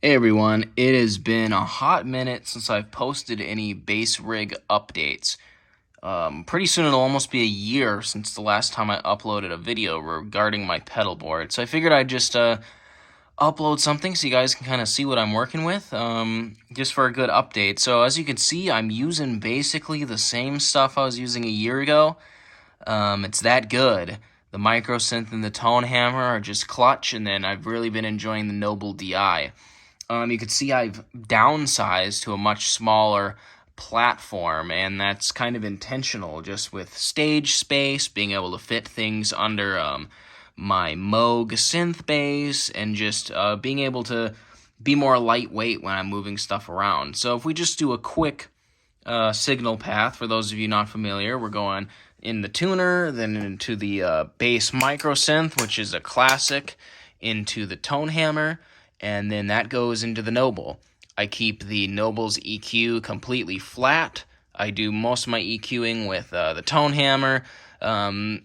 Hey everyone, it has been a hot minute since I've posted any bass rig updates. Pretty soon it'll almost be a year since the last time I uploaded a video regarding my pedal board. So I figured I'd just upload something so you guys can kind of see what I'm working with, just for a good update. So as you can see, I'm using basically the same stuff I was using a year ago. It's that good. The MicroSynth and the tone hammer are just clutch, and then I've really been enjoying the Noble DI. You can see I've downsized to a much smaller platform, and that's kind of intentional, just with stage space, being able to fit things under my Moog synth bass, and just being able to be more lightweight when I'm moving stuff around. So if we just do a quick signal path, for those of you not familiar, we're going in the tuner, then into the bass MicroSynth, which is a classic, into the tone hammer, and then that goes into the Noble. I keep the Noble's EQ completely flat. I do most of my EQing with the tone hammer. The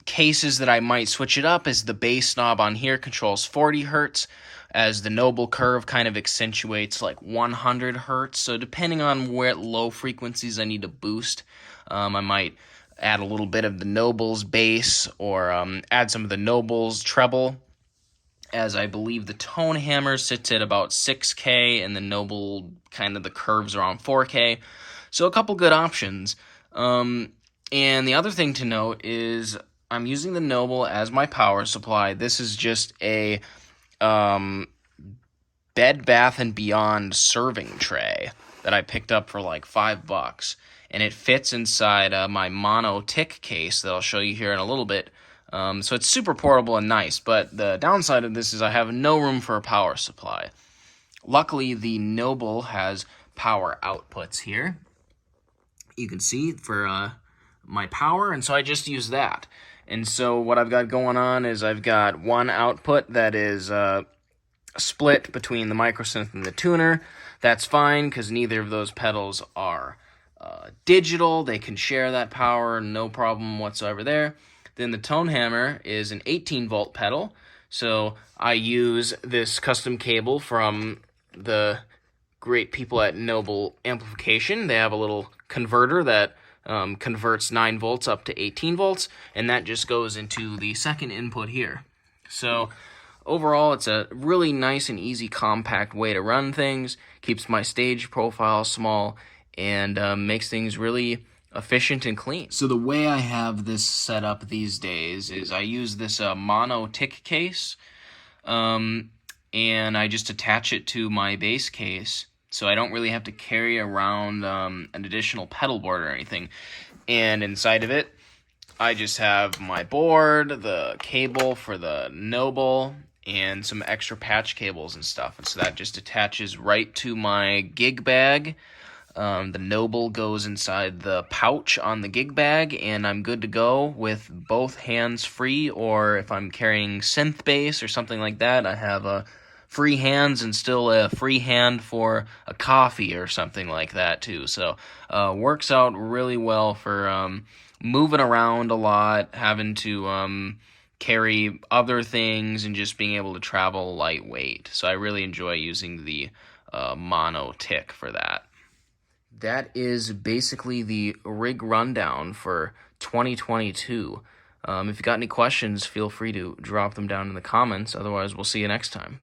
cases that I might switch it up is the bass knob on here controls 40 hertz, as the Noble curve kind of accentuates like 100 hertz. So depending on where low frequencies I need to boost, I might add a little bit of the Noble's bass, or add some of the Noble's treble, as I believe the tone hammer sits at about 6K and the Noble, kind of the curves around 4K. So a couple good options. And the other thing to note is I'm using the Noble as my power supply. This is just a Bed Bath & Beyond serving tray that I picked up for like $5. And it fits inside my mono tick case that I'll show you here in a little bit. So it's super portable and nice, but the downside of this is I have no room for a power supply. Luckily, the Noble has power outputs here. You can see for my power, and so I just use that. And so what I've got going on is I've got one output that is split between the MicroSynth and the tuner. That's fine, because neither of those pedals are digital. They can share that power, no problem whatsoever there. Then the tone hammer is an 18-volt pedal, so I use this custom cable from the great people at Noble Amplification. They have a little converter that converts 9 volts up to 18 volts, and that just goes into the second input here. So overall, it's a really nice and easy, compact way to run things, keeps my stage profile small, and makes things really efficient and clean. So the way I have this set up these days is I use this mono tick case, and I just attach it to my bass case, so I don't really have to carry around an additional pedal board or anything. And inside of it, I just have my board, the cable for the Noble, and some extra patch cables and stuff. And so that just attaches right to my gig bag. The Noble goes inside the pouch on the gig bag, and I'm good to go with both hands free, or if I'm carrying synth bass or something like that, I have free hands and still a free hand for a coffee or something like that too. So works out really well for moving around a lot, having to carry other things, and just being able to travel lightweight. So I really enjoy using the mono tick for that. That is basically the rig rundown for 2022. If you got any questions, feel free to drop them down in the comments. Otherwise, we'll see you next time.